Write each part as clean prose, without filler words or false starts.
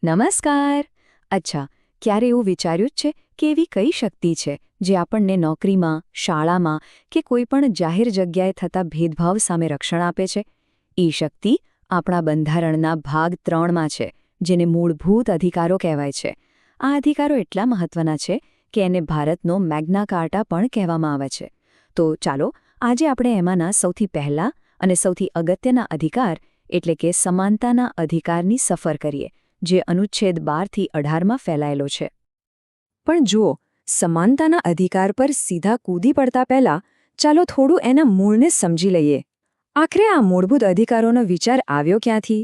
નમસ્કાર. અચ્છા, ક્યારે એવું વિચાર્યું જ છે કે એવી કઈ શક્તિ છે જે આપણને નોકરીમાં, શાળામાં કે કોઈ પણ જાહેર જગ્યાએ થતા ભેદભાવ સામે રક્ષણ આપે છે? એ શક્તિ આપણા બંધારણના ભાગ 3માં છે, જેને મૂળભૂત અધિકારો કહેવાય છે. આ અધિકારો એટલા મહત્વના છે કે એને ભારતનો મેગ્ના કાર્ટા પણ કહેવામાં આવે છે. તો ચાલો આજે આપણે એમાંના સૌથી પહેલા અને સૌથી અગત્યના અધિકાર એટલે કે સમાનતાના અધિકારની સફર કરીએ, જે અનુચ્છેદ 12થી 18માં ફેલાયેલો છે. પણ જુઓ, સમાનતાના અધિકાર પર સીધા કૂદી પડતા પહેલા ચાલો થોડું એના મૂળને સમજી લઈએ. આખરે આ મૂળભૂત અધિકારોનો વિચાર આવ્યો ક્યાંથી?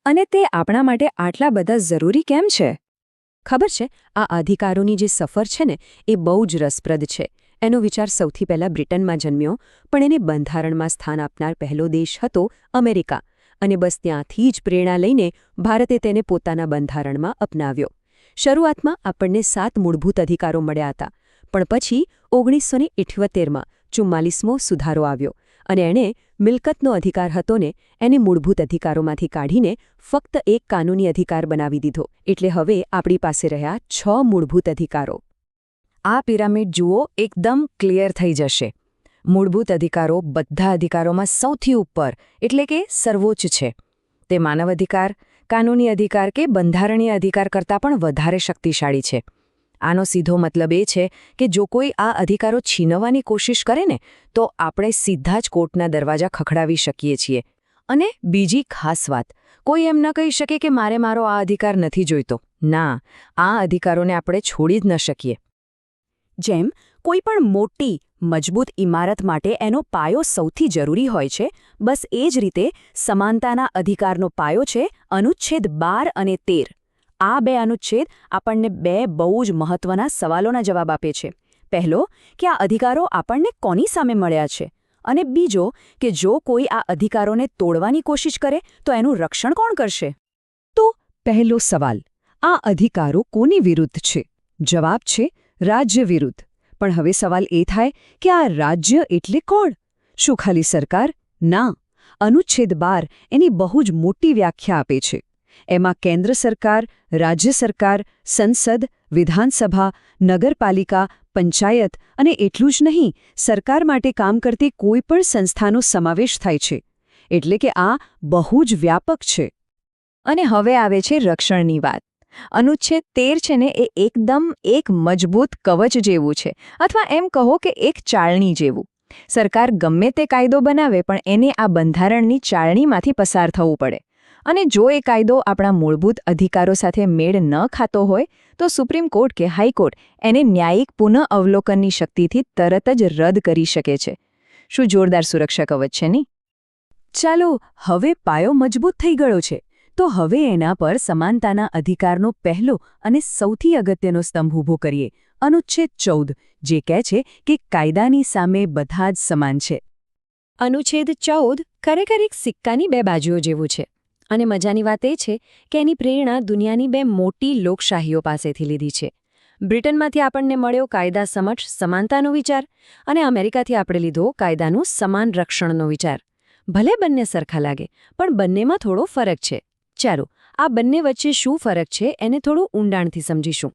અને તે આપણા માટે આટલા બધા જરૂરી કેમ છે? ખબર છે, આ અધિકારોની જે સફર છે ને, એ બહુ જ રસપ્રદ છે. એનો વિચાર સૌથી પહેલા બ્રિટનમાં જન્મ્યો, પણ એને બંધારણમાં સ્થાન આપનાર પહેલો દેશ હતો અમેરિકા. અને બસ ત્યાંથી જ પ્રેરણા લઈને ભારતે તેને પોતાના બંધારણમાં અપનાવ્યો. શરૂઆતમાં આપણને 7 મૂળભૂત અધિકારો મળ્યા હતા, પણ પછી 1978માં 44મો સુધારો આવ્યો અને એણે મિલકતનો અધિકાર હતો ને એને મૂળભૂત અધિકારોમાંથી કાઢીને ફક્ત એક કાનૂની અધિકાર બનાવી દીધો. એટલે હવે આપણી પાસે રહ્યા 6 મૂળભૂત અધિકારો. આ પિરામિડ જુઓ, એકદમ ક્લિયર થઈ જશે. મૂળભૂત અધિકારો બધા અધિકારોમાં સૌથી ઉપર એટલે કે સર્વોચ્ચ છે. તે માનવ અધિકાર, કાનૂની અધિકાર કે બંધારણીય અધિકાર કરતાં પણ વધારે શક્તિશાળી છે. આનો સીધો મતલબ એ છે કે જો કોઈ આ અધિકારો છીનવવાની કોશિશ કરે ને, તો આપણે સીધા જ કોર્ટના દરવાજા ખખડાવી શકીએ છીએ. અને બીજી ખાસ વાત, કોઈ એમ ન કહી શકે કે મારે મારો આ અધિકાર નથી જોઈતો. ના, આ અધિકારોને આપણે છોડી જ ન શકીએ. જેમ કોઈ પણ મોટી મજબૂત ઇમારત માટે એનો પાયો સૌથી જરૂરી હોય છે, બસ એ જ રીતે સમાનતાના અધિકારનો પાયો છે અનુચ્છેદ 12 અને 13. આ 2 અનુચ્છેદ આપણને 2 બહુ જ મહત્વના સવાલોના જવાબ આપે છે. પહેલો, કે આ અધિકારો આપણને કોની સામે મળ્યા છે? અને બીજો, કે જો કોઈ આ અધિકારોને તોડવાની કોશિશ કરે તો એનું રક્ષણ કોણ કરશે? તો પહેલો સવાલ, આ અધિકારો કોની વિરુદ્ધ છે? જવાબ છે રાજ્ય વિરુદ્ધ. પણ હવે સવાલ એ થાય કે આ રાજ્ય એટલે કોણ? શું ખાલી સરકાર? ના. અનુચ્છેદ 12 એની બહુ જ મોટી વ્યાખ્યા આપે છે. એમાં કેન્દ્ર સરકાર, રાજ્ય સરકાર, સંસદ, વિધાનસભા, નગરપાલિકા, પંચાયત અને એટલું જ નહીં, સરકાર માટે કામ કરતી કોઈ પણ સંસ્થાનો સમાવેશ થાય છે. એટલે કે આ બહુ જ વ્યાપક છે. અને હવે આવે છે રક્ષણની વાત. અનુચ્છેદ 13 છે ને, એ એકદમ એક મજબૂત કવચ જેવું છે, અથવા એમ કહો કે એક ચાળણી જેવું. સરકાર ગમે તે કાયદો બનાવે, પણ એને આ બંધારણની ચાળણીમાંથી પસાર થવું પડે. અને જો એ કાયદો આપણા મૂળભૂત અધિકારો સાથે મેળ ન ખાતો હોય, તો સુપ્રીમ કોર્ટ કે હાઈકોર્ટ એને ન્યાયિક પુનઃઅવલોકનની શક્તિથી તરત જ રદ કરી શકે છે. શું જોરદાર સુરક્ષા કવચ છે નહીં? ચાલો, હવે પાયો મજબૂત થઈ ગયો છે. તો હવે એના પર સમાનતાના અધિકારનો પહેલો અને સૌથી અગત્યનો સ્તંભ ઊભો કરીએ, અનુચ્છેદ 14, જે કહે છે કે કાયદાની સામે બધા જ સમાન છે. અનુચ્છેદ 14 ખરેખર એક સિક્કાની 2 બાજુઓ જેવું છે. અને મજાની વાત એ છે કે એની પ્રેરણા દુનિયાની 2 મોટી લોકશાહીઓ પાસેથી લીધી છે. બ્રિટનમાંથી આપણને મળ્યો કાયદા સમક્ષ સમાનતાનો વિચાર, અને અમેરિકાથી આપણે લીધો કાયદાનું સમાન રક્ષણનો વિચાર. ભલે બંને સરખા લાગે, પણ બંનેમાં થોડો ફરક છે. ચાલો, આ બંને વચ્ચે શું ફરક છે એને થોડું ઊંડાણથી સમજીશું.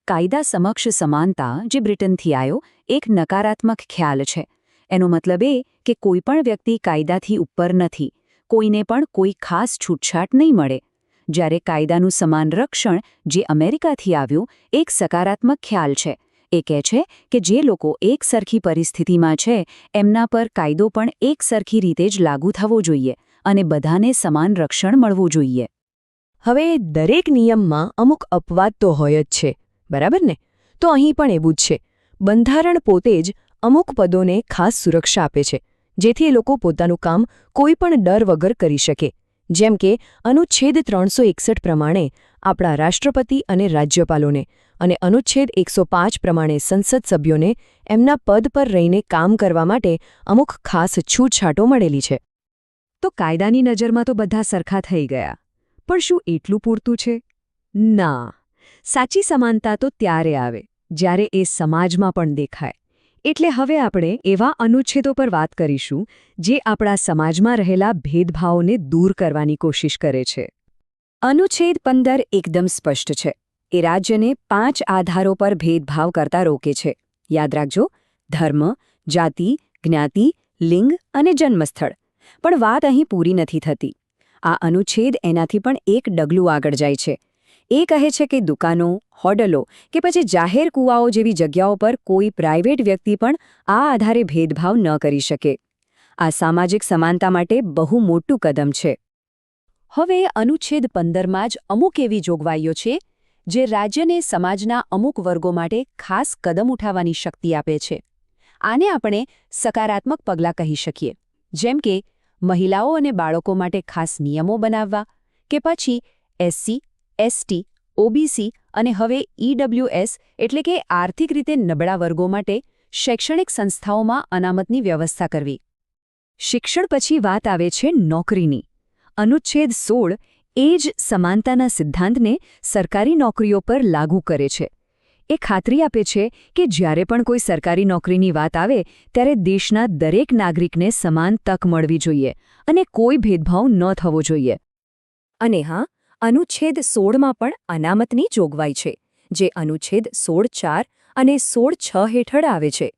કાયદા સમક્ષ સમાનતા, જે બ્રિટનથી આવ્યો, એક નકારાત્મક ખ્યાલ છે. એનો મતલબ એ કે કોઈ પણ વ્યક્તિ કાયદાથી ઉપર નથી, કોઈને પણ કોઈ ખાસ છૂટછાટ નહીં મળે. જ્યારે કાયદાનું સમાન રક્ષણ, જે અમેરિકાથી આવ્યું, એક સકારાત્મક ખ્યાલ છે. એ કહે છે કે જે લોકો એક સરખી પરિસ્થિતિમાં છે, એમના પર કાયદો પણ એક સરખી રીતે જ લાગુ થવો જોઈએ અને બધાને સમાન રક્ષણ મળવું જોઈએ. હવે દરેક નિયમમાં અમુક અપવાદ તો હોય જ છે, બરાબર ને? તો અહીં પણ એવું જ છે. બંધારણ પોતે જ અમુક પદોને ખાસ સુરક્ષા આપે છે, જેથી એ લોકો પોતાનું કામ કોઈ પણ ડર વગર કરી શકે. જેમ કે અનુચ્છેદ 361 પ્રમાણે આપણા રાષ્ટ્રપતિ અને રાજ્યપાલોને, અને અનુચ્છેદ 105 પ્રમાણે સંસદ સભ્યોને એમના પદ પર રહીને કામ કરવા માટે અમુક ખાસ છૂટછાટો મળેલી છે. તો કાયદાની નજરમાં તો બધા સરખા થઈ ગયા. પણ શું એટલું પૂરતું છે? ના. સાચી સમાનતા તો ત્યારે આવે જ્યારે એ સમાજમાં પણ દેખાય. એટલે હવે આપણે એવા અનુચ્છેદો પર વાત કરીશું જે આપણા સમાજમાં રહેલા ભેદભાવોને દૂર કરવાની કોશિશ કરે છે. અનુચ્છેદ 15 એકદમ સ્પષ્ટ છે. એ રાજ્યને 5 આધારો પર ભેદભાવ કરતા રોકે છે. યાદ રાખજો: ધર્મ, જાતિ, જ્ઞાતિ, લિંગ અને જન્મસ્થળ. પણ વાત અહીં પૂરી નથી થતી. આ અનુચ્છેદ એનાથી પણ એક ડગલું આગળ જાય છે. એ કહે છે કે દુકાનો, હોટલો કે પછી જાહેર કૂવાઓ જેવી જગ્યાઓ પર કોઈ પ્રાઇવેટ વ્યક્તિ પણ આ આધારે ભેદભાવ ન કરી શકે. આ સામાજિક સમાનતા માટે બહુ મોટું કદમ છે. હવે અનુચ્છેદ 15માં જ અમુક એવી જોગવાઈઓ છે જે રાજ્યને સમાજના અમુક વર્ગો માટે ખાસ કદમ ઉઠાવવાની શક્તિ આપે છે. આને આપણે સકારાત્મક પગલાં કહી શકીએ, જેમ કે મહિલાઓ અને બાળકો માટે ખાસ નિયમો બનાવવા, કે પછી એસસી, એસટી, ઓબીસી અને હવે ઈડબ્લ્યુએસ એટલે કે આર્થિક રીતે નબળા વર્ગો માટે શૈક્ષણિક સંસ્થાઓમાં અનામતની વ્યવસ્થા કરવી. શિક્ષણ પછી વાત આવે છે નોકરીની. અનુચ્છેદ 16 એ જ સમાનતાના સિદ્ધાંતને સરકારી નોકરીઓ પર લાગુ કરે છે. એ ખાતરી આપે છે કે જ્યારે પણ કોઈ સરકારી નોકરીની વાત આવે ત્યારે દેશના દરેક નાગરિકને સમાન તક મળવી જોઈએ અને કોઈ ભેદભાવ ન થવો જોઈએ. અને હા, અનુચ્છેદ 16માં પણ અનામતની જોગવાઈ છે, જે અનુચ્છેદ 16(4) અને 16(6) હેઠળ આવે છે.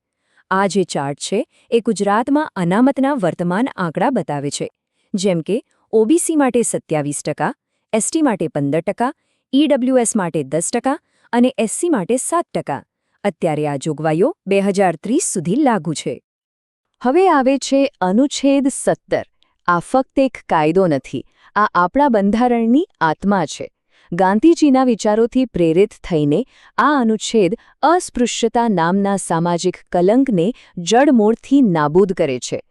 આ જે ચાર્ટ છે એ ગુજરાતમાં અનામતના વર્તમાન આંકડા બતાવે છે, જેમ કે ઓબીસી માટે 27%, એસટી માટે 15%, ઈડબ્લ્યુએસ માટે 10% અને એસસી માટે 7%. અત્યારે આ જોગવાઈઓ 2030 સુધી લાગુ છે. હવે આવે છે અનુચ્છેદ 17. આ ફક્ત એક કાયદો નથી, આ આપણા બંધારણની આત્મા છે. ગાંધીજીના વિચારોથી પ્રેરિત થઈને આ અનુચ્છેદ અસ્પૃશ્યતા નામના સામાજિક કલંકને જડમૂળથી નાબૂદ કરે છે.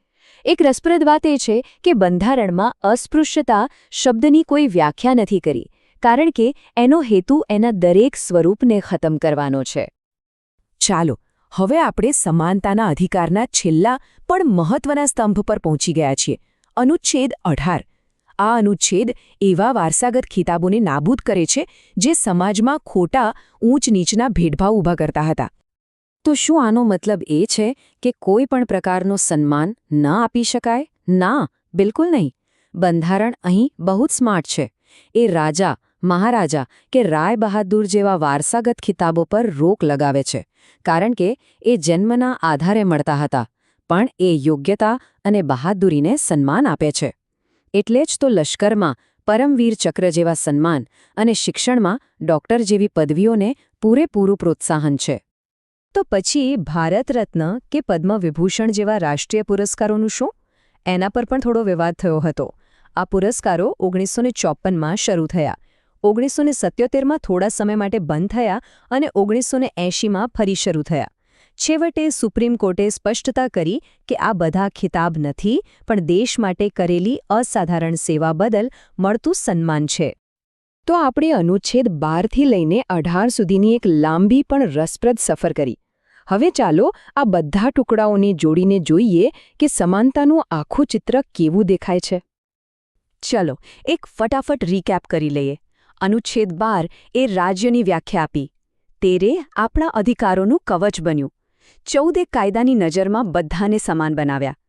એક રસપ્રદ વાત એ છે કે બંધારણમાં અસ્પૃશ્યતા શબ્દની કોઈ વ્યાખ્યા નથી કરી, કારણ કે એનો હેતુ એના દરેક સ્વરૂપને ખતમ કરવાનો છે. ચાલો, હવે આપણે સમાનતાના અધિકારના છેલ્લા પણ મહત્વના સ્તંભ પર પહોંચી ગયા છીએ: અનુચ્છેદ 18. આ અનુચ્છેદ એવા વારસાગત ખિતાબોને નાબૂદ કરે છે જે સમાજમાં ખોટા ઊંચ નીચના ભેદભાવ ઊભા કરતા હતા. તો શું આનો મતલબ એ છે કે કોઈ પણ પ્રકારનો સન્માન ન આપી શકાય? ના, બિલકુલ નહીં. બંધારણ અહીં બહુ જ સ્માર્ટ છે. એ રાજા, મહારાજા કે રાય બહાદુર જેવા વારસાગત ખિતાબો પર રોક લગાવે છે, કારણ કે એ જન્મના આધારે મળતા હતા, પણ એ યોગ્યતા અને બહાદુરીને સન્માન આપે છે. એટલે જ તો લશ્કરમાં પરમવીર ચક્ર જેવા સન્માન અને શિક્ષણમાં ડૉક્ટર જેવી પદવીઓને પૂરેપૂરું પ્રોત્સાહન છે. તો પછી ભારત રત્ન કે પદ્મ વિભૂષણ જેવા રાષ્ટ્રીય પુરસ્કારોનું શું? એના પર પણ થોડો વિવાદ થયો હતો. આ પુરસ્કારો 1954માં શરૂ થયા, 1977માં થોડા સમય માટે બંધ થયા અને 1980માં ફરી શરૂ થયા. છેવટે સુપ્રીમ કોર્ટે સ્પષ્ટતા કરી કે આ બધા ખિતાબ નથી, પણ દેશ માટે કરેલી અસાધારણ સેવા બદલ મળતું સન્માન છે. તો આપણે અનુચ્છેદ 12થી લઈને 18 સુધીની એક લાંબી પણ રસપ્રદ સફર કરી. હવે ચાલો આ બધા ટુકડાઓને જોડીને જોઈએ કે સમાનતાનું આખું ચિત્ર કેવું દેખાય છે. ચલો એક ફટાફટ રીકેપ કરી લઈએ. અનુચ્છેદ 12 એ રાજ્યની વ્યાખ્યા આપી. 13 આપણા અધિકારોનું કવચ બન્યું. 14 કાયદાની નજરમાં બધાને સમાન બનાવ્યા.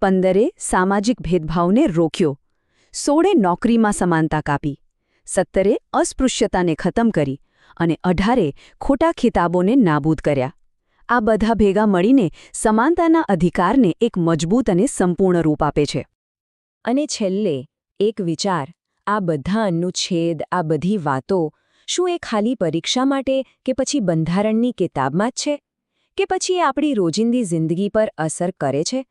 15 સામાજિક ભેદભાવને રોક્યો. 16 નોકરીમાં સમાનતા કાપી. 17 અસ્પૃશ્યતાને ખતમ કરી અને 18 ખોટા ખિતાબોને નાબૂદ કર્યા. આ બધા ભેગા મળીને સમાનતાના અધિકારને એક મજબૂત અને સંપૂર્ણ રૂપ આપે છે. અને છેલ્લે એક વિચાર: આ બધા અનુચ્છેદ, આ બધી વાતો, શું એ ખાલી પરીક્ષા માટે કે પછી બંધારણની કિતાબમાં જ છે, કે પછી એ આપણી રોજિંદી જિંદગી પર અસર કરે છે?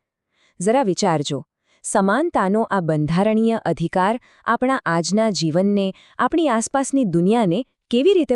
જરા વિચારજો. સમાનતાનો આ બંધારણીય અધિકાર આપણા આજના જીવનને, આપણી આસપાસની દુનિયાને કેવી રીતે